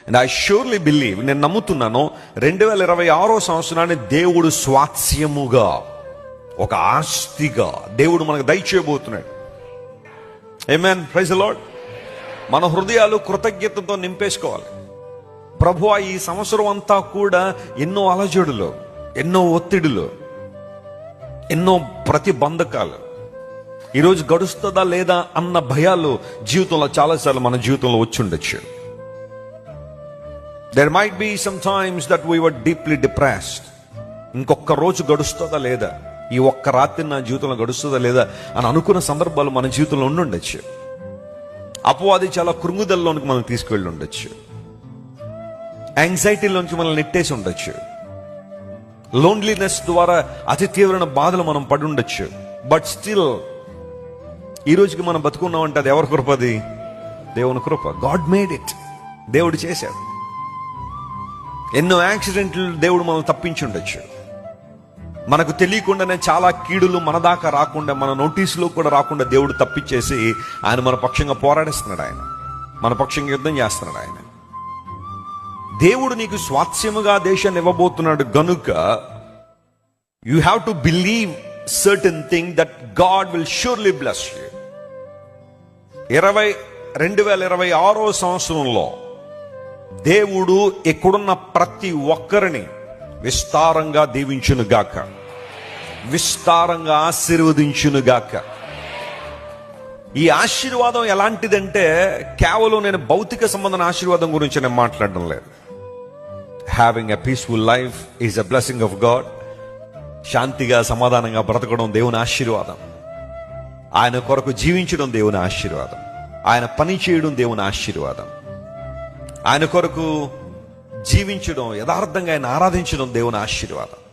And I surely believe, నేను నమ్ముతున్నాను 2026 సంవత్సరాన్ని దేవుడు స్వాస్యముగా, ఒక ఆస్తిగా దేవుడు మనకు దయచేయబోతున్నాడు. ఆమేన్, ప్రైజ్ ది లార్డ్. మన హృదయాలు కృతజ్ఞతతో నింపేసుకోవాలి. ప్రభువా, ఈ సంవత్సరం అంతా కూడా ఎన్నో అలజడులు, ఎన్నో ఒత్తిడులు, ఎన్నో ప్రతిబంధకాలు, ఈరోజు గడుస్తుందా లేదా అన్న భయాలు జీవితంలో చాలాసార్లు మన జీవితంలో వచ్చి ఉండొచ్చు. There might be some times that we were deeply depressed. ఇంకొక రోజు గడుస్తుందా లేదా, ఈ ఒక్క రాత్రి నా జీవితంలో గడుస్తుందా లేదా అని అనుకున్న సందర్భాలు మన జీవితంలో ఉండుండొచ్చు. అపవాది చాలా కృంగుదలలోనికి మనం తీసుకువెళ్ళి ఉండొచ్చు. యాంగ్జైటీలోంచి మనల్ని నెట్టేసి ఉండొచ్చు. లోన్లీనెస్ ద్వారా అతి తీవ్రమైన బాధలు మనం పడి ఉండొచ్చు. బట్ స్టిల్ ఈ రోజుకి మనం బతుకున్నామంటే అది ఎవరి కృప? అది దేవుని కృప. God made it. దేవుడు చేశాడు. ఎన్నో యాక్సిడెంట్లు దేవుడు మనల్ని తప్పించి ఉండొచ్చు. మనకు తెలియకుండానే చాలా కీడులు మన దాకా రాకుండా, మన నోటీసులో కూడా రాకుండా దేవుడు తప్పించేసి ఆయన మన పక్షంగా పోరాడిస్తున్నాడు. ఆయన మన పక్షంగా యుద్ధం చేస్తున్నాడు. ఆయన దేవుడు నీకు స్వాస్యముగా దేశాన్ని ఇవ్వబోతున్నాడు గనుక you have to believe certain thing that God will surely bless you. 2026 సంవత్సరంలో దేవుడు ఇక్కడున్న ప్రతి ఒక్కరిని విస్తారంగా దీవించును గాక, విస్తారంగా ఆశీర్వదించును గాక. ఈ ఆశీర్వాదం ఎలాంటిదంటే కేవలం నేను భౌతిక సంబంధమైన ఆశీర్వాదం గురించి నేను మాట్లాడడం లేదు. Having a peaceful life is a blessing of God. శాంతిగా సమాధానంగా బ్రతకడం దేవుని ఆశీర్వాదం. ఆయన కొరకు జీవించడం దేవుని ఆశీర్వాదం. ఆయన పని చేయడం దేవుని ఆశీర్వాదం. ఆయన కొరకు జీవించడం, యథార్థంగా ఆయన ఆరాధించడం దేవుని ఆశీర్వాదం.